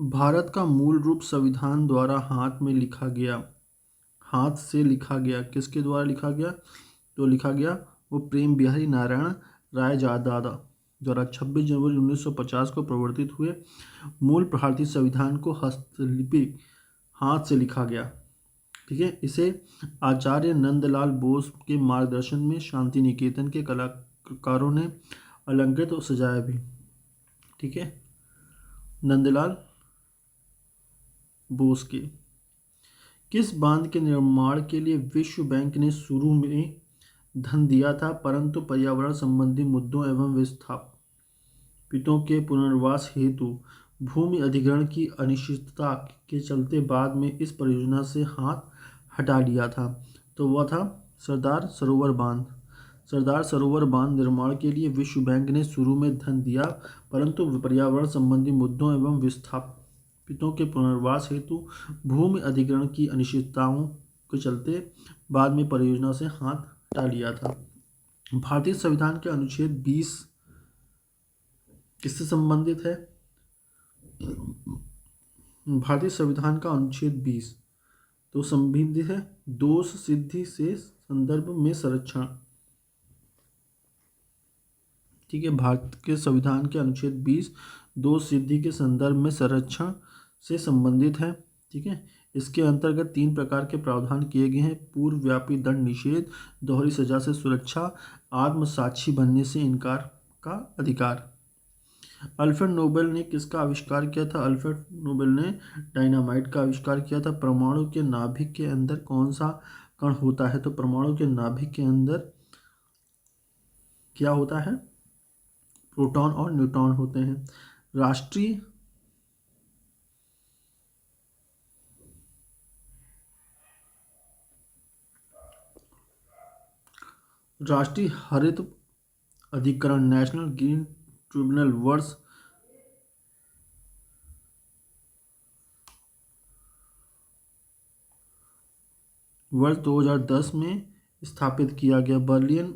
भारत का मूल रूप संविधान द्वारा हाथ से लिखा गया। किसके द्वारा लिखा गया? तो लिखा गया वो प्रेम बिहारी नारायण राय दादा द्वारा 26 जनवरी 1950 को प्रवर्तित हुए। मूल भारतीय संविधान को हस्तलिपि हाथ से लिखा गया। ठीक है। इसे आचार्य नंदलाल बोस के मार्गदर्शन में शांति निकेतन के कलाकारों ने अलंकृत और सजाया भी। ठीक है। नंदलाल बोस के किस बांध के निर्माण के लिए विश्व बैंक ने शुरू में धन दिया था, परंतु पर्यावरण संबंधी मुद्दों एवं विस्थापितों के पुनर्वास हेतु भूमि अधिग्रहण की अनिश्चितता के चलते बाद में इस परियोजना से हाथ हटा लिया था? तो वह था सरदार सरोवर बांध। सरदार सरोवर बांध निर्माण के लिए विश्व बैंक ने शुरू में धन दिया, परंतु पर्यावरण संबंधी मुद्दों एवं विस्थापितों के पुनर्वास हेतु भूमि अधिग्रहण की अनिश्चितताओं के चलते बाद में परियोजना से हाथ हटा लिया था। भारतीय संविधान के अनुच्छेद 20 किससे संबंधित है? भारतीय संविधान का अनुच्छेद 20 तो संबंधित है दोष सिद्धि से संदर्भ में संरक्षण। ठीक है। भारत के संविधान के अनुच्छेद 20 दोष सिद्धि के संदर्भ में संरक्षण से संबंधित है। ठीक है। इसके अंतर्गत 3 प्रकार के प्रावधान किए गए हैं: पूर्वव्यापी दंड निषेध, दोहरी सजा से सुरक्षा, आत्मसाक्षी बनने से इनकार का अधिकार। अल्फ्रेड नोबेल ने किसका आविष्कार किया था? अल्फ्रेड नोबेल ने डायनामाइट का आविष्कार किया था। परमाणु के नाभिक के अंदर कौन सा कण होता है? तो परमाणु के नाभिक के अंदर क्या होता है? प्रोटॉन और न्यूट्रॉन होते हैं। राष्ट्रीय हरित अधिकरण नेशनल ग्रीन ट्रिब्यूनल वर्ष 2010 में स्थापित किया गया। बर्लिन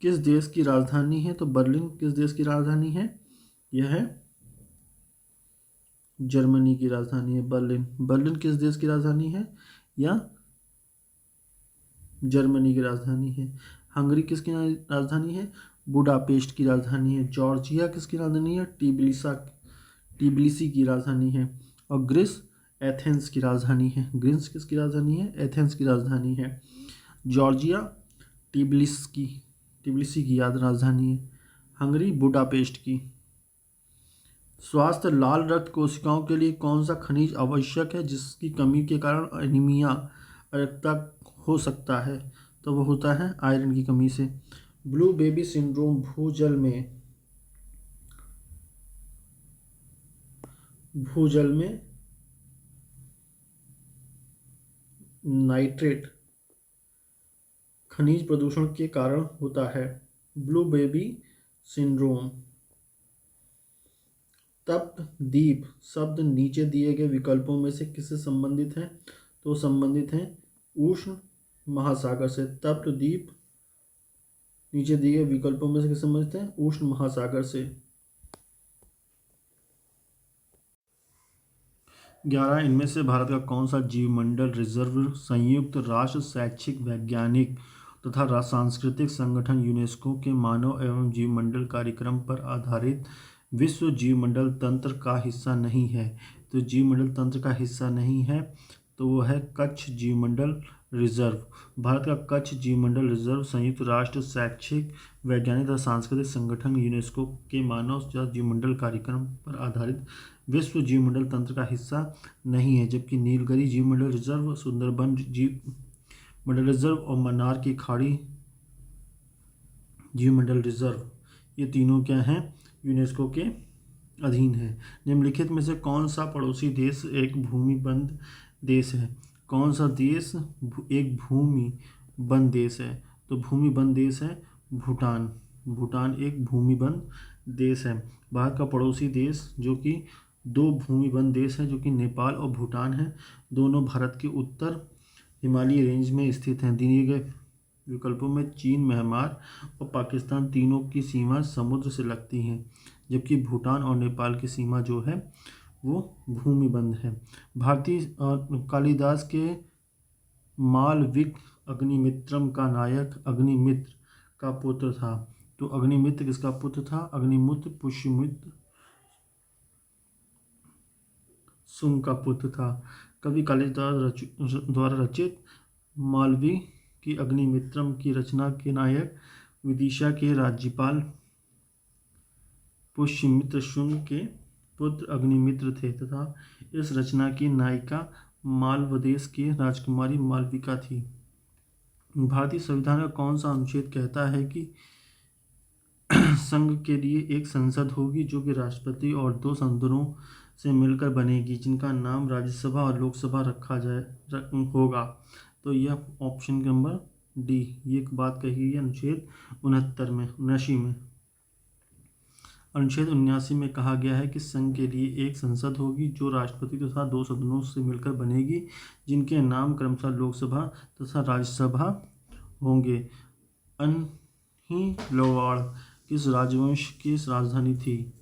किस देश की राजधानी है? तो बर्लिन किस देश की राजधानी है? यह है जर्मनी की राजधानी है बर्लिन। बर्लिन किस देश की राजधानी है? या जर्मनी की राजधानी है। हंगरी किसकी राजधानी है? बुडापेस्ट की राजधानी है। जॉर्जिया किसकी राजधानी है? टिबिलिसी की राजधानी है। और ग्रीस एथेंस की राजधानी है। ग्रीस किसकी राजधानी है? एथेंस की राजधानी है। जॉर्जिया टिबिलिसी की याद राजधानी है। हंगरी बुडापेस्ट की। स्वास्थ्य लाल रक्त कोशिकाओं के लिए कौन सा खनिज आवश्यक है जिसकी कमी के कारण एनीमिया अरेक्ता हो सकता है? तो वो होता है आयरन की कमी से। ब्लू बेबी सिंड्रोम भूजल में नाइट्रेट खनिज प्रदूषण के कारण होता है। Blue baby syndrome. तप्त द्वीप शब्द नीचे दिए गए विकल्पों में से किससे संबंधित है? तो संबंधित है उष्ण महासागर से। तप्त द्वीप नीचे दिए गए विकल्पों में से किससे संबंधित है? उष्ण महासागर से। 11 इनमें से भारत का कौन सा जीवमंडल रिजर्व संयुक्त राष्ट्र शैक्षिक वैज्ञानिक तथा सांस्कृतिक संगठन यूनेस्को के मानव एवं जीवमंडल कार्यक्रम पर आधारित विश्व जीवमंडल तंत्र का हिस्सा नहीं है? तो जीवमंडल तंत्र का हिस्सा नहीं है तो वो है कच्छ जीवमंडल रिजर्व। भारत का कच्छ जीवमंडल रिजर्व संयुक्त राष्ट्र शैक्षिक वैज्ञानिक तथा सांस्कृतिक संगठन यूनेस्को के मानव जीवमंडल कार्यक्रम पर आधारित विश्व जीवमंडल तंत्र का हिस्सा नहीं है। जबकि नीलगिरी जीवमंडल रिजर्व, सुंदरबन जीवमंडल रिजर्व और मन्नार की खाड़ी जीवमंडल रिजर्व ये तीनों क्या हैं? यूनेस्को के अधीन है। निम्नलिखित में से कौन सा पड़ोसी देश एक भूमिबंध देश है? कौन सा देश एक भूमिबंध देश है? तो भूमिबंध देश है भूटान। भूटान एक भूमिबंध देश है। भारत का पड़ोसी देश जो कि 2 भूमिबंध देश हैं जो कि नेपाल और भूटान है। दोनों भारत के उत्तर हिमालयी रेंज में स्थित हैं। दिए गए विकल्पों में चीन, म्यांमार और पाकिस्तान तीनों की सीमा समुद्र से लगती हैं, जबकि भूटान और नेपाल की सीमा जो है वो भूमिबंध है। भारतीय कालिदास के मालविक अग्निमित्रम का नायक अग्निमित्र का पुत्र था। तो अग्निमित्र किसका पुत्र था? अग्निमित्र पुष्यमित्र सुंग का पुत्र था। कवि कालिदास द्वारा रचित मालवी की अग्निमित्रम की रचना के नायक विदिशा के राज्यपाल पुष्यमित्र शुंग के पुत्र अग्निमित्र थे तथा इस रचना की नायिका मालवदेश की राजकुमारी मालविका थी। भारतीय संविधान का कौन सा अनुच्छेद कहता है कि संघ के लिए एक संसद होगी जो कि राष्ट्रपति और 2 सदनों से मिलकर बनेगी, जिनका नाम राज्यसभा और लोकसभा रखा होगा? तो यह ऑप्शन नंबर डी, ये एक बात कही है अनुच्छेद 79 में। अनुच्छेद 79 में कहा गया है कि संघ के लिए एक संसद होगी जो राष्ट्रपति तथा 2 सदनों से मिलकर बनेगी, जिनके नाम क्रमशः लोकसभा तथा राज्यसभा होंगे। अनिलवाड़ किस राजवंश की राजधानी थी?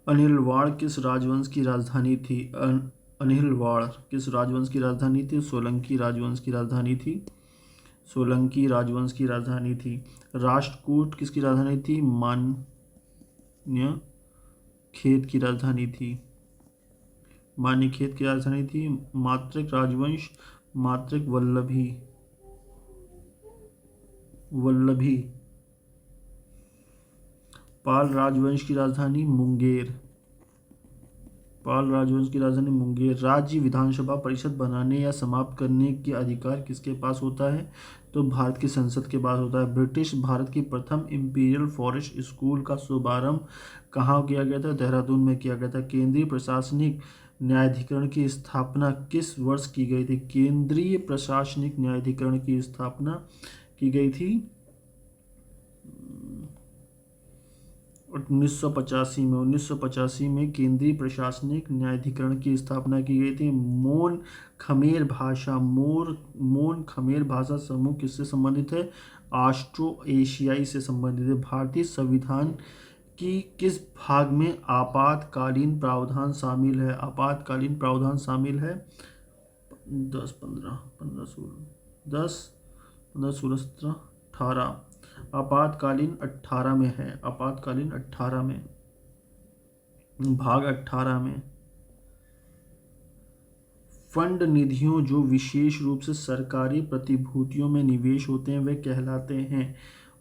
अनिलवाड़ किस राजवंश की राजधानी थी? अनिलवाड़ किस राजवंश की राजधानी थी? सोलंकी राजवंश की राजधानी थी। सोलंकी राजवंश की राजधानी थी। राष्ट्रकूट किसकी राजधानी थी? मान्यखेत की राजधानी थी। मान्यखेत की राजधानी थी। मात्रिक राजवंश मात्रिक वल्लभी। पाल राजवंश की राजधानी मुंगेर। पाल राजवंश की राजधानी मुंगेर। राज्य विधानसभा परिषद बनाने या समाप्त करने के अधिकार किसके पास होता है? तो भारत की संसद के पास होता है। ब्रिटिश भारत की प्रथम इंपीरियल फॉरेस्ट स्कूल का शुभारंभ कहाँ किया गया था? देहरादून में किया गया था। केंद्रीय प्रशासनिक न्यायाधिकरण की स्थापना किस वर्ष की गई थी? केंद्रीय प्रशासनिक न्यायाधिकरण की स्थापना की गई थी 1985 में केंद्रीय प्रशासनिक न्यायाधिकरण की स्थापना की गई थी। मोन खमेर भाषा समूह किससे संबंधित है? ऑस्ट्रो एशियाई से संबंधित है। भारतीय संविधान की किस भाग में आपातकालीन प्रावधान शामिल है? आपातकालीन प्रावधान शामिल है 10, 15, 16, 17, 18 18 में है। आपातकालीन 18 में, भाग 18 में। फंड निधियों जो विशेष रूप से सरकारी प्रतिभूतियों में निवेश होते हैं वे कहलाते हैं,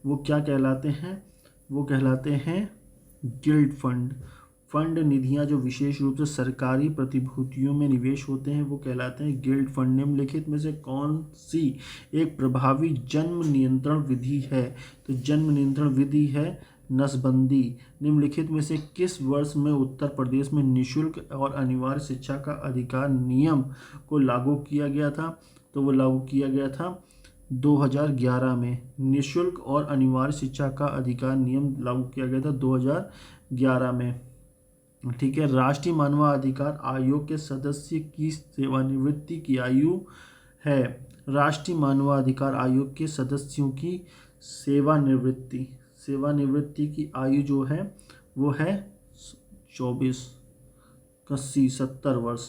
वो क्या कहलाते हैं? वो कहलाते हैं गिल्ड फंड। फंड निधियां जो विशेष रूप से सरकारी प्रतिभूतियों में निवेश होते हैं वो कहलाते हैं गिल्ड फंड। निम्नलिखित में से कौन सी एक प्रभावी जन्म नियंत्रण विधि है? तो जन्म नियंत्रण विधि है नसबंदी। निम्नलिखित में से किस वर्ष में उत्तर प्रदेश में निःशुल्क और अनिवार्य शिक्षा का अधिकार नियम को लागू किया गया था? तो वो लागू किया गया था 2011 में। निःशुल्क और अनिवार्य शिक्षा का अधिकार नियम लागू किया गया था 2011 में। ठीक है। राष्ट्रीय मानवाधिकार आयोग के सदस्य की सेवानिवृत्ति की आयु है? राष्ट्रीय मानवाधिकार आयोग के सदस्यों की सेवानिवृत्ति की आयु जो है वो है 24, 80, 70 वर्ष।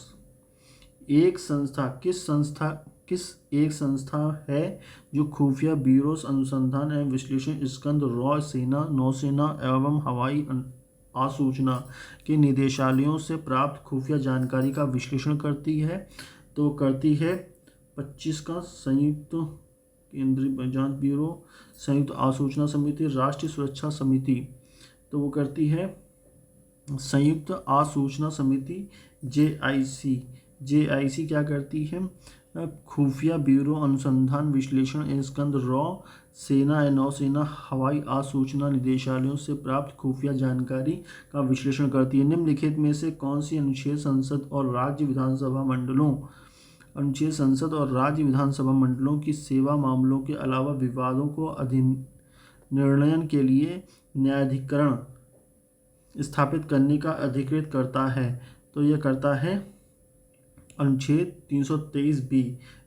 किस एक संस्था है जो खुफिया ब्यूरो अनुसंधान एवं विश्लेषण स्कंद रॉ सेना नौसेना एवं हवाई आसूचना के निदेशालयों से प्राप्त खुफिया जानकारी का विश्लेषण करती है? तो करती है 25 का संयुक्त केंद्रीय जांच ब्यूरो, संयुक्त आसूचना समिति, राष्ट्रीय सुरक्षा समिति। तो वो करती है संयुक्त आसूचना समिति JIC क्या करती है? खुफिया ब्यूरो अनुसंधान विश्लेषण स्कंद रॉ सेना या नौसेना हवाई आसूचना निदेशालयों से प्राप्त खुफिया जानकारी का विश्लेषण करती है। निम्नलिखित में से कौन सी अनुच्छेद संसद और राज्य विधानसभा मंडलों की सेवा मामलों के अलावा विवादों को निर्णयन के लिए न्यायाधिकरण स्थापित करने का अधिकृत करता है? तो यह करता है अनुच्छेद 323B।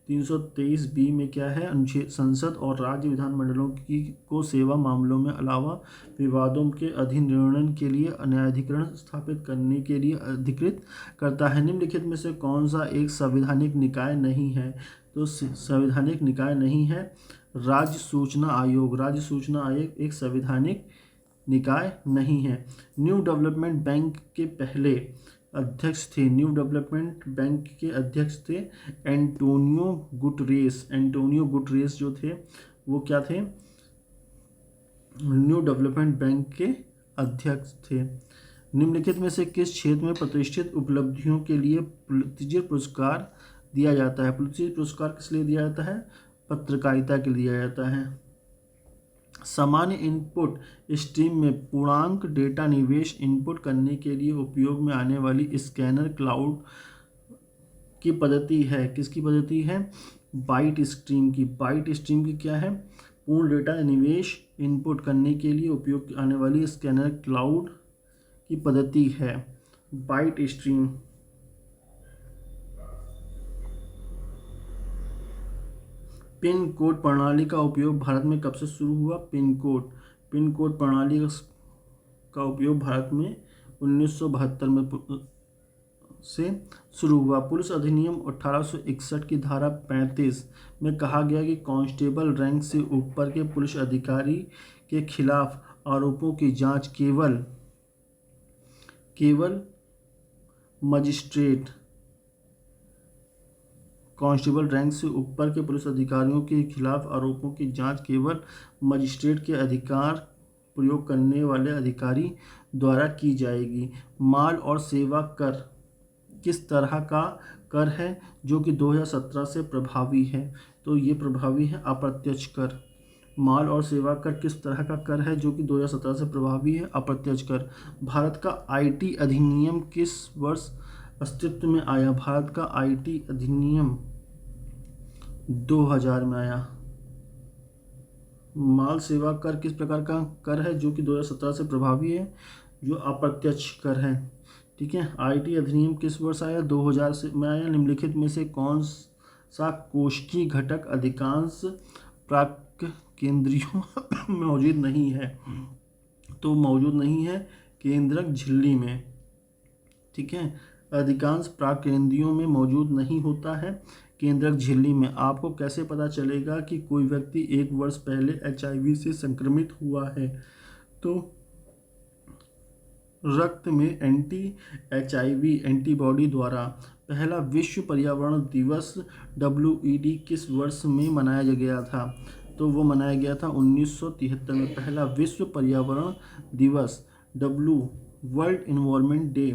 323B में क्या है, अनुच्छेद संसद और राज्य विधानमंडलों की को सेवा मामलों में अलावा विवादों के अधिनिर्णय के लिए न्यायाधिकरण स्थापित करने के लिए अधिकृत करता है। निम्नलिखित में से कौन सा एक संवैधानिक निकाय नहीं है? तो संवैधानिक निकाय नहीं है राज्य सूचना आयोग। राज्य सूचना आयोग एक संवैधानिक निकाय नहीं है। न्यू डेवलपमेंट बैंक के पहले अध्यक्ष थे, न्यू डेवलपमेंट बैंक के अध्यक्ष थे एंटोनियो गुटरेस। एंटोनियो गुटरेस जो थे वो क्या थे, न्यू डेवलपमेंट बैंक के अध्यक्ष थे। निम्नलिखित में से किस क्षेत्र में प्रतिष्ठित उपलब्धियों के लिए पुलित्जर पुरस्कार दिया जाता है? पुलित्जर पुरस्कार किस लिए दिया जाता है? पत्रकारिता के लिए दिया जाता है। सामान्य इनपुट स्ट्रीम में पूर्णांक डेटा निवेश इनपुट करने के लिए उपयोग में आने वाली स्कैनर क्लाउड की पद्धति है। किसकी पद्धति है? बाइट स्ट्रीम की। बाइट स्ट्रीम की क्या है? पूर्ण डेटा निवेश इनपुट करने के लिए उपयोग आने वाली स्कैनर क्लाउड की पद्धति है बाइट स्ट्रीम। पिन कोड प्रणाली का उपयोग भारत में कब से शुरू हुआ? पिन कोड प्रणाली का उपयोग भारत में 1972 में से शुरू हुआ। पुलिस अधिनियम 1861 की धारा 35 में कहा गया कि कांस्टेबल रैंक से ऊपर के पुलिस अधिकारी के खिलाफ आरोपों की जांच केवल मजिस्ट्रेट, कांस्टेबल रैंक से ऊपर के पुलिस अधिकारियों के खिलाफ आरोपों की जांच केवल मजिस्ट्रेट के अधिकार प्रयोग करने वाले अधिकारी द्वारा की जाएगी। माल और सेवा कर किस तरह का कर है जो कि 2017 से प्रभावी है? तो ये प्रभावी है अप्रत्यक्ष कर। माल और सेवा कर किस तरह का कर है जो कि 2017 से प्रभावी है? अप्रत्यक्ष कर। भारत का आईटी अधिनियम किस वर्ष अस्तित्व में आया? भारत का आईटी अधिनियम 2000 में आया। माल सेवा कर किस प्रकार का कर है जो कि 2017 से प्रभावी है? जो अप्रत्यक्ष कर है। ठीक है। आईटी अधिनियम किस वर्ष आया? 2000 से में आया। निम्नलिखित में से कौन सा कोशिकीय घटक अधिकांश प्राक केंद्रियों में मौजूद नहीं है? तो मौजूद नहीं है केंद्रक झिल्ली में। ठीक है। अधिकांश प्राक केंद्रियों में मौजूद नहीं होता है केंद्रक झिल्ली में। आपको कैसे पता चलेगा कि कोई व्यक्ति 1 वर्ष पहले HIV से संक्रमित हुआ है? तो रक्त में एंटी HIV एंटीबॉडी द्वारा। पहला विश्व पर्यावरण दिवस WED किस वर्ष में मनाया गया था? तो वो मनाया गया था 1973 में। पहला विश्व पर्यावरण दिवस वर्ल्ड इन्वायरमेंट डे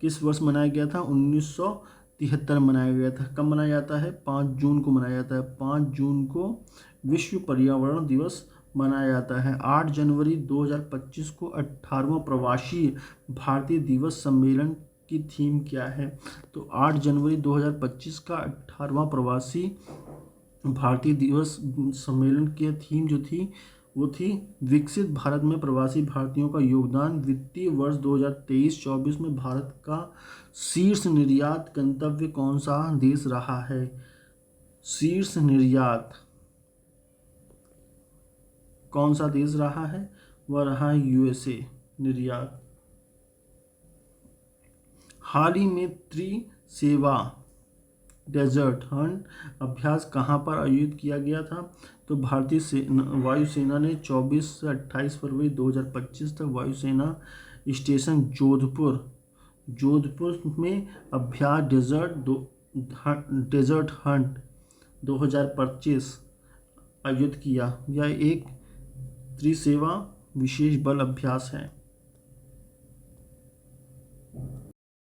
किस वर्ष मनाया गया था? 1973 मनाया गया था। कब मनाया जाता है? 5 जून को मनाया जाता है। 5 जून को विश्व पर्यावरण दिवस मनाया जाता है। 8 जनवरी 2025 को 18वां प्रवासी भारतीय दिवस सम्मेलन की थीम क्या है? तो 8 जनवरी 2025 का 18वां प्रवासी भारतीय दिवस सम्मेलन की थीम जो थी वो थी विकसित भारत में प्रवासी भारतीयों का योगदान। वित्तीय वर्ष 2023-24 में भारत का शीर्ष निर्यात गंतव्य कौन सा देश रहा है? शीर्ष निर्यात कौन सा देश रहा है? वह रहा है USA निर्यात। हाल ही में त्रिसेवा डेजर्ट हंट अभ्यास कहाँ पर आयोजित किया गया था? तो भारतीय वायुसेना ने 24 से 28 फरवरी 2025 तक वायुसेना स्टेशन जोधपुर में अभ्यास डेजर्ट हंट 2025 आयोजित किया। यह एक त्रिसेवा विशेष बल अभ्यास है।